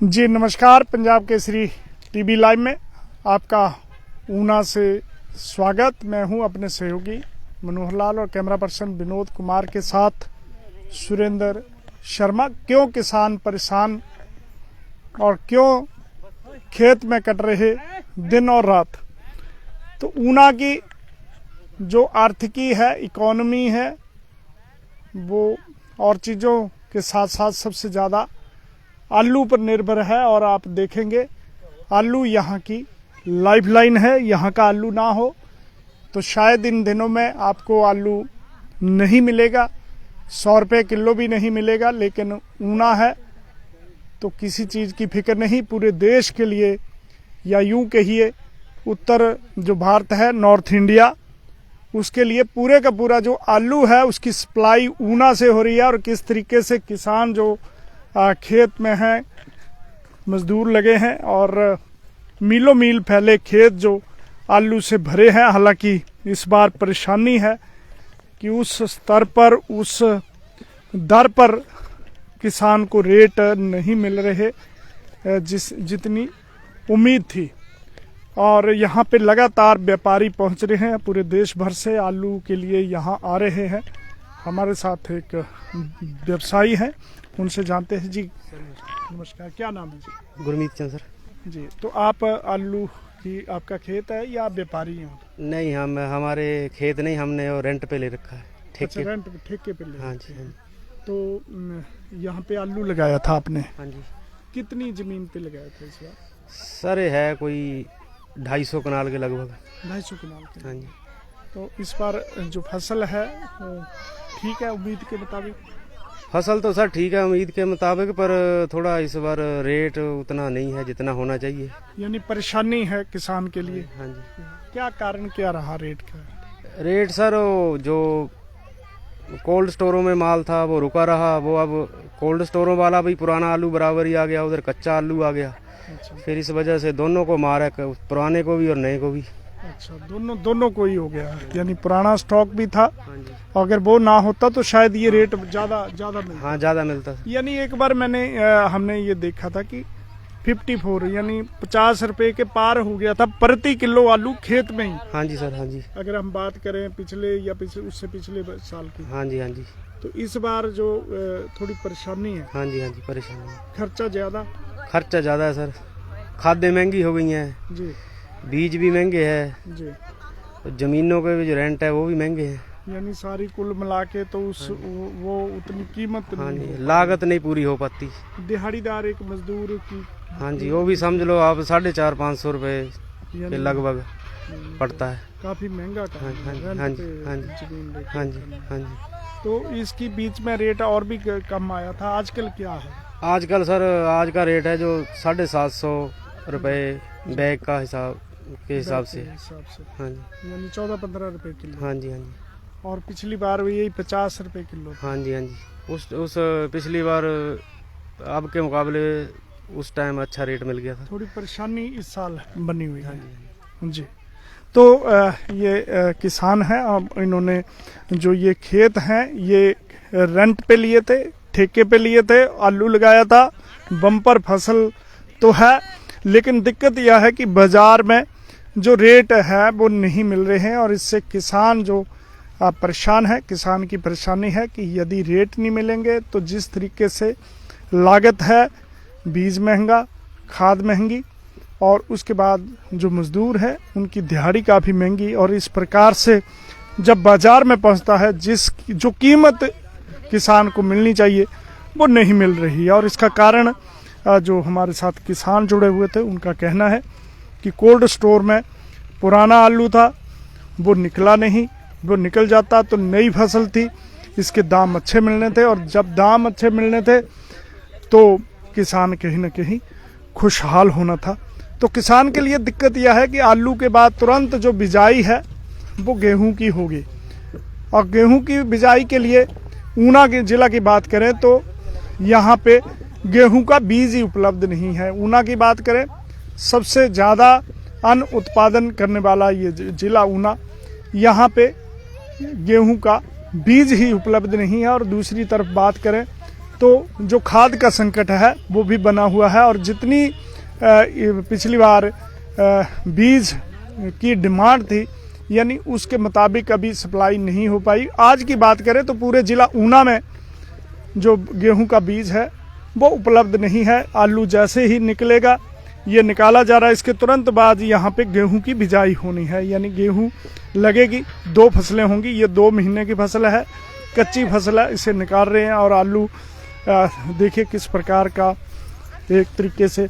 जी नमस्कार, Punjab Kesari TV live में आपका ऊना से स्वागत। मैं हूं अपने सहयोगी मनोहर लाल और कैमरा पर्सन विनोद कुमार के साथ सुरेंद्र शर्मा। क्यों किसान परेशान और क्यों खेत में कट रहे दिन और रात। तो ऊना की जो आर्थिकी है, इकोनॉमी है, वो और चीज़ों के साथ साथ सबसे ज़्यादा आलू पर निर्भर है। और आप देखेंगे आलू यहाँ की लाइफलाइन है। यहाँ का आलू ना हो तो शायद इन दिनों में आपको आलू नहीं मिलेगा, 100 रुपये किलो भी नहीं मिलेगा। लेकिन ऊना है तो किसी चीज़ की फिक्र नहीं। पूरे देश के लिए या यूं कहिए उत्तर जो भारत है, नॉर्थ इंडिया, उसके लिए पूरे का पूरा जो आलू है उसकी सप्लाई ऊना से हो रही है। और किस तरीके से किसान जो खेत में हैं, मजदूर लगे हैं और मीलों मील फैले खेत जो आलू से भरे हैं। हालांकि इस बार परेशानी है कि उस स्तर पर, उस दर पर किसान को रेट नहीं मिल रहे जितनी उम्मीद थी। और यहाँ पे लगातार व्यापारी पहुँच रहे हैं, पूरे देश भर से आलू के लिए यहाँ आ रहे हैं। हमारे साथ एक व्यवसायी हैं, उनसे जानते हैं। जी नमस्कार, क्या नाम है जी? गुरमीत चंद सर। जी, तो आप आलू की, आपका खेत है या व्यापारी हैं? नहीं, हम हमारे खेत नहीं, हमने और रेंट पे ले रखा है, ठेके। अच्छा, रेंट पे, ठेके पे ले। हाँ जी, हाँ जी। तो यहाँ पे आलू लगाया था आपने? हाँ जी। कितनी जमीन पे लगाया था इस बार? सर है कोई 250 कनाल के लगभग। 250 कनाल के। हाँ जी। तो इस बार जो फसल है वो ठीक है उम्मीद के मुताबिक? फसल तो सर ठीक है उम्मीद के मुताबिक, पर थोड़ा इस बार रेट उतना नहीं है जितना होना चाहिए। यानी परेशानी है किसान के लिए। हाँ जी। क्या कारण क्या रहा रेट का? रेट सर जो कोल्ड स्टोरों में माल था वो रुका रहा। वो अब कोल्ड स्टोरों वाला भी पुराना आलू बराबर ही आ गया, उधर कच्चा आलू आ गया। अच्छा। फिर इस वजह से दोनों को मार है, पुराने को भी और नए को भी। अच्छा, दोनों को ही हो गया। यानी पुराना स्टॉक भी था, हाँ जी। अगर वो ना होता तो शायद ये रेट ज्यादा मिलता। हाँ, ज़्यादा मिलता। यानी एक बार हमने ये देखा था कि 54 यानी 50 रुपए के पार हो गया था प्रति किलो आलू खेत में ही। हाँ जी सर। हाँ जी। अगर हम बात करें पिछले या उससे पिछले साल की। हाँ जी। हाँ जी। तो इस बार जो थोड़ी परेशानी है। हाँ जी। हाँ जी, परेशानी है। खर्चा ज़्यादा है सर। खादें महंगी हो गई हैं जी, बीज भी महंगे हैं जी, और ज़मीनों के भी जो रेंट है वो भी महंगे हैं। यानी सारी कुल मिला के तो वो उतनी कीमत हाँ नहीं। जी, लागत नहीं पूरी हो पाती। दिहाड़ीदार एक मजदूर की, हाँ जी, वो भी समझ लो आप 450-500 रुपए के लगभग पड़ता है। काफी महंगा काम है। हाँ जी। रेंट हाँ पे जी। हाँ जी। जमीन लेके हाँ जी। करना। हाँ जी। तो इसकी बीच में रेट और भी कम आया था। आजकल क्या है? आजकल सर आज का रेट है जो 750 रुपए बैग का हिसाब के हिसाब से। हाँ जी। यानी 14-15 रुपए किलो। हाँ जी। हाँ जी। और पिछली बार भी यही 50 रुपए किलो था। हाँ जी। हाँ जी। उस पिछली बार अब के मुकाबले उस टाइम अच्छा रेट मिल गया था। थोड़ी परेशानी इस साल बनी हुई है। हाँ जी। तो ये किसान हैं, अब इन्होंने जो ये खेत हैं ये रेंट पे लिए थे, ठेके पे लिए थे, आलू लगाया था। बम्पर फसल तो है, लेकिन दिक्कत यह है कि बाजार में जो रेट है वो नहीं मिल रहे हैं। और इससे किसान जो परेशान है, किसान की परेशानी है कि यदि रेट नहीं मिलेंगे तो जिस तरीके से लागत है, बीज महंगा, खाद महंगी, और उसके बाद जो मजदूर है उनकी दिहाड़ी काफ़ी महंगी। और इस प्रकार से जब बाजार में पहुंचता है जो कीमत किसान को मिलनी चाहिए वो नहीं मिल रही है। और इसका कारण जो हमारे साथ किसान जुड़े हुए थे उनका कहना है कि कोल्ड स्टोर में पुराना आलू था, वो निकला नहीं। वो निकल जाता तो नई फसल थी, इसके दाम अच्छे मिलने थे। और जब दाम अच्छे मिलने थे तो किसान कहीं ना कहीं खुशहाल होना था। तो किसान के लिए दिक्कत यह है कि आलू के बाद तुरंत जो बिजाई है वो गेहूं की होगी। और गेहूं की बिजाई के लिए ऊना के जिला की बात करें तो यहाँ पे गेहूं का बीज ही उपलब्ध नहीं है। ऊना की बात करें, सबसे ज़्यादा अन्न उत्पादन करने वाला ये जिला ऊना, यहाँ पे गेहूं का बीज ही उपलब्ध नहीं है। और दूसरी तरफ बात करें तो जो खाद का संकट है वो भी बना हुआ है, और जितनी पिछली बार बीज की डिमांड थी यानी उसके मुताबिक अभी सप्लाई नहीं हो पाई। आज की बात करें तो पूरे जिला ऊना में जो गेहूं का बीज है वो उपलब्ध नहीं है। आलू जैसे ही निकलेगा, ये निकाला जा रहा है, इसके तुरंत बाद यहाँ पे गेहूं की बिजाई होनी है, यानी गेहूं लगेगी। 2 फसलें होंगी, ये 2 महीने की फसल है, कच्ची फसल है, इसे निकाल रहे हैं। और आलू देखिए किस प्रकार का एक तरीके से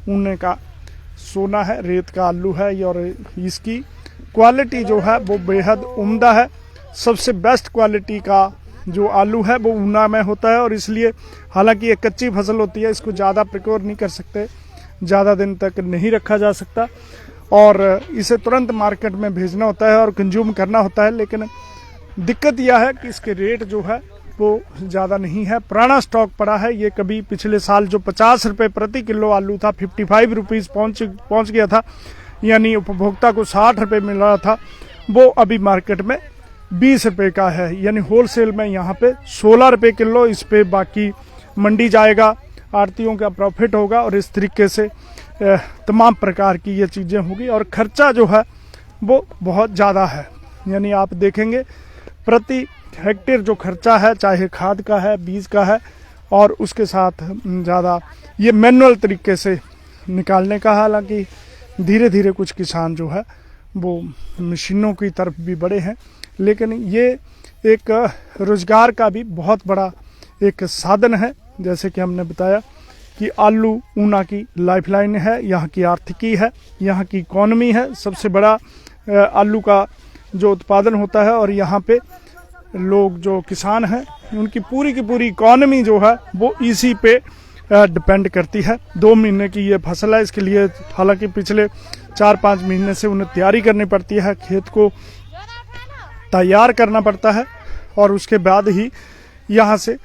ऊने का सोना है, रेत का आलू है, और इसकी क्वालिटी जो है वो बेहद उम्दा है। सबसे बेस्ट क्वालिटी का जो आलू है वो ऊना में होता है, और इसलिए हालांकि ये कच्ची फसल होती है, इसको ज़्यादा प्रिक्योर नहीं कर सकते, ज़्यादा दिन तक नहीं रखा जा सकता, और इसे तुरंत मार्केट में भेजना होता है और कंज्यूम करना होता है। लेकिन दिक्कत यह है कि इसके रेट जो है वो ज़्यादा नहीं है, पुराना स्टॉक पड़ा है। ये कभी पिछले साल जो 50 रुपये प्रति किलो आलू था, 55 रुपीज़ पहुँच गया था, यानी उपभोक्ता को 60 रुपये मिल रहा था, वो अभी मार्केट में 20 रुपये का है, यानी होलसेल में यहाँ पे 16 रुपये किलो। इस पे बाकी मंडी जाएगा, आड़तियों का प्रॉफिट होगा, और इस तरीके से तमाम प्रकार की ये चीज़ें होगी। और खर्चा जो है वो बहुत ज़्यादा है, यानी आप देखेंगे प्रति हेक्टेयर जो खर्चा है, चाहे खाद का है, बीज का है, और उसके साथ ज़्यादा ये मैनुअल तरीके से निकालने का। हालांकि धीरे धीरे कुछ किसान जो है वो मशीनों की तरफ भी बढ़े हैं, लेकिन ये एक रोजगार का भी बहुत बड़ा एक साधन है। जैसे कि हमने बताया कि आलू ऊना की लाइफलाइन है, यहाँ की आर्थिकी है, यहाँ की इकोनॉमी है, सबसे बड़ा आलू का जो उत्पादन होता है, और यहाँ पे लोग जो किसान हैं उनकी पूरी की पूरी इकोनॉमी जो है वो इसी पे डिपेंड करती है। 2 महीने की ये फसल है, इसके लिए हालांकि पिछले 4-5 महीने से उन्हें तैयारी करनी पड़ती है, खेत को तैयार करना पड़ता है, और उसके बाद ही यहाँ से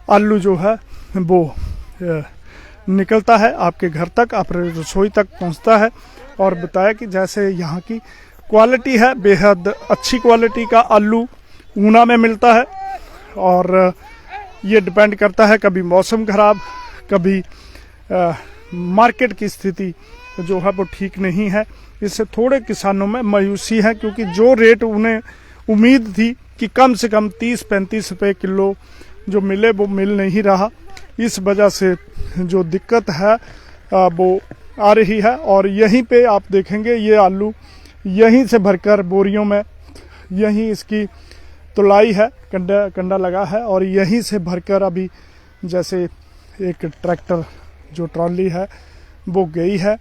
आलू जो है वो निकलता है आपके घर तक, आपके रसोई तक पहुँचता है। और बताया कि जैसे यहाँ की क्वालिटी है, बेहद अच्छी क्वालिटी का आलू ऊना में मिलता है, और ये डिपेंड करता है कभी मौसम खराब, कभी मार्केट की स्थिति जो है वो ठीक नहीं है। इससे थोड़े किसानों में मायूसी है, क्योंकि जो रेट उन्हें उम्मीद थी कि कम से कम 30-35 रुपये किलो जो मिले वो मिल नहीं रहा। इस वजह से जो दिक्कत है वो आ रही है। और यहीं पे आप देखेंगे ये आलू यहीं से भरकर बोरियों में, यहीं इसकी तुलाई है, कंडा लगा है, और यहीं से भरकर अभी जैसे एक ट्रैक्टर जो ट्रॉली है वो गई है,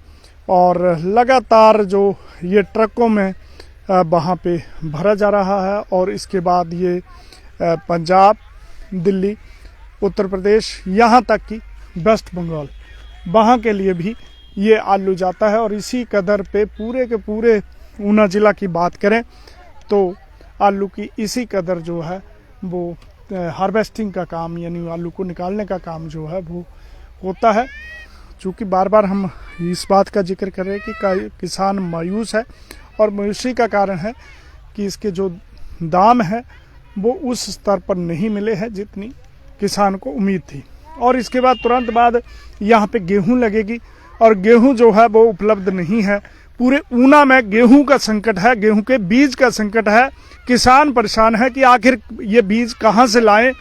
और लगातार जो ये ट्रकों में वहाँ पे भरा जा रहा है। और इसके बाद ये पंजाब, दिल्ली, उत्तर प्रदेश, यहाँ तक कि वेस्ट बंगाल, वहाँ के लिए भी ये आलू जाता है। और इसी कदर पे पूरे के पूरे ऊना जिला की बात करें तो आलू की इसी कदर जो है वो हार्वेस्टिंग का काम, यानी आलू को निकालने का काम जो है वो होता है। चूँकि बार बार हम इस बात का जिक्र कर रहे हैं कि किसान मायूस है, और मायूसी का कारण है कि इसके जो दाम है वो उस स्तर पर नहीं मिले हैं जितनी किसान को उम्मीद थी। और इसके बाद तुरंत बाद यहाँ पे गेहूं लगेगी, और गेहूं जो है वो उपलब्ध नहीं है। पूरे ऊना में गेहूं का संकट है, गेहूं के बीज का संकट है। किसान परेशान है कि आखिर ये बीज कहाँ से लाएं।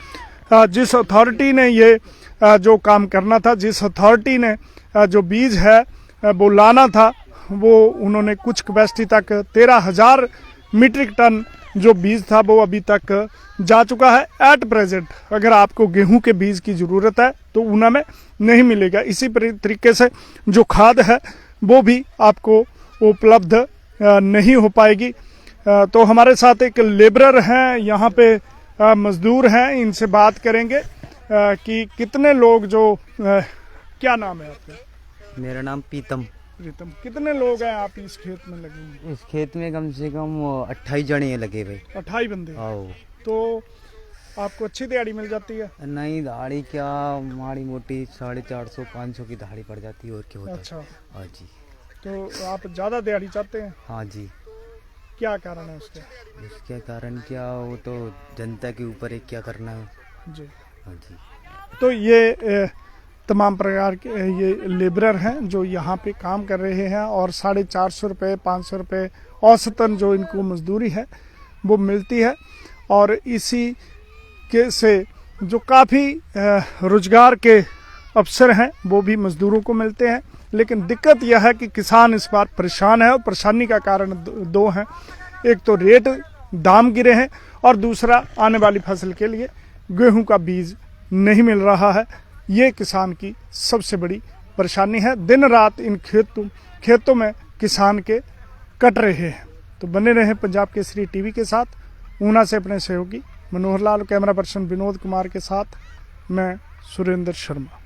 जिस अथॉरिटी ने ये जो काम करना था, जिस अथॉरिटी ने जो बीज है वो लाना था, वो उन्होंने कुछ कैपेसिटी तक 13,000 मीट्रिक टन जो बीज था वो अभी तक जा चुका है। एट प्रेजेंट अगर आपको गेहूं के बीज की ज़रूरत है तो ऊना में नहीं मिलेगा। इसी तरीके से जो खाद है वो भी आपको उपलब्ध नहीं हो पाएगी। तो हमारे साथ एक लेबरर हैं, यहाँ पे मजदूर हैं, इनसे बात करेंगे कि कितने लोग जो क्या नाम है आपका? मेरा नाम प्रीतम। कितने लोग हैं आप इस खेत में लगे हुए? इस खेत में कम से कम 28 जने लगे भाई। 28 बंदे? आओ। तो आपको अच्छी दिहाड़ी मिल जाती है? नहीं, दिहाड़ी क्या, माड़ी मोटी 450-500 की दिहाड़ी पड़ जाती है, और क्या होता है। अच्छा। हाँ जी। तो आप ज़्यादा दिहाड़ी चाहते हैं? हाँ जी। क्या कारण है उसका? इसके कारण क्या, वो तो जनता के ऊपर है, क्या करना है। जी। हाँ जी। तो ये तमाम प्रकार के ये लेबरर हैं जो यहाँ पे काम कर रहे हैं और 450 रुपये 500 रुपये औसतन जो इनको मजदूरी है वो मिलती है। और इसी के से जो काफ़ी रोजगार के अवसर हैं वो भी मजदूरों को मिलते हैं। लेकिन दिक्कत यह है कि किसान इस बार परेशान है और परेशानी का कारण दो हैं। एक तो रेट दाम गिरे हैं और दूसरा आने वाली फसल के लिए गेहूं का बीज नहीं मिल रहा है। ये किसान की सबसे बड़ी परेशानी है। दिन रात इन खेतों में किसान के कट रहे हैं। तो बने रहे पंजाब केसरी टीवी के साथ। ऊना से अपने सहयोगी मनोहर लाल, कैमरा पर्सन विनोद कुमार के साथ मैं सुरेंद्र शर्मा।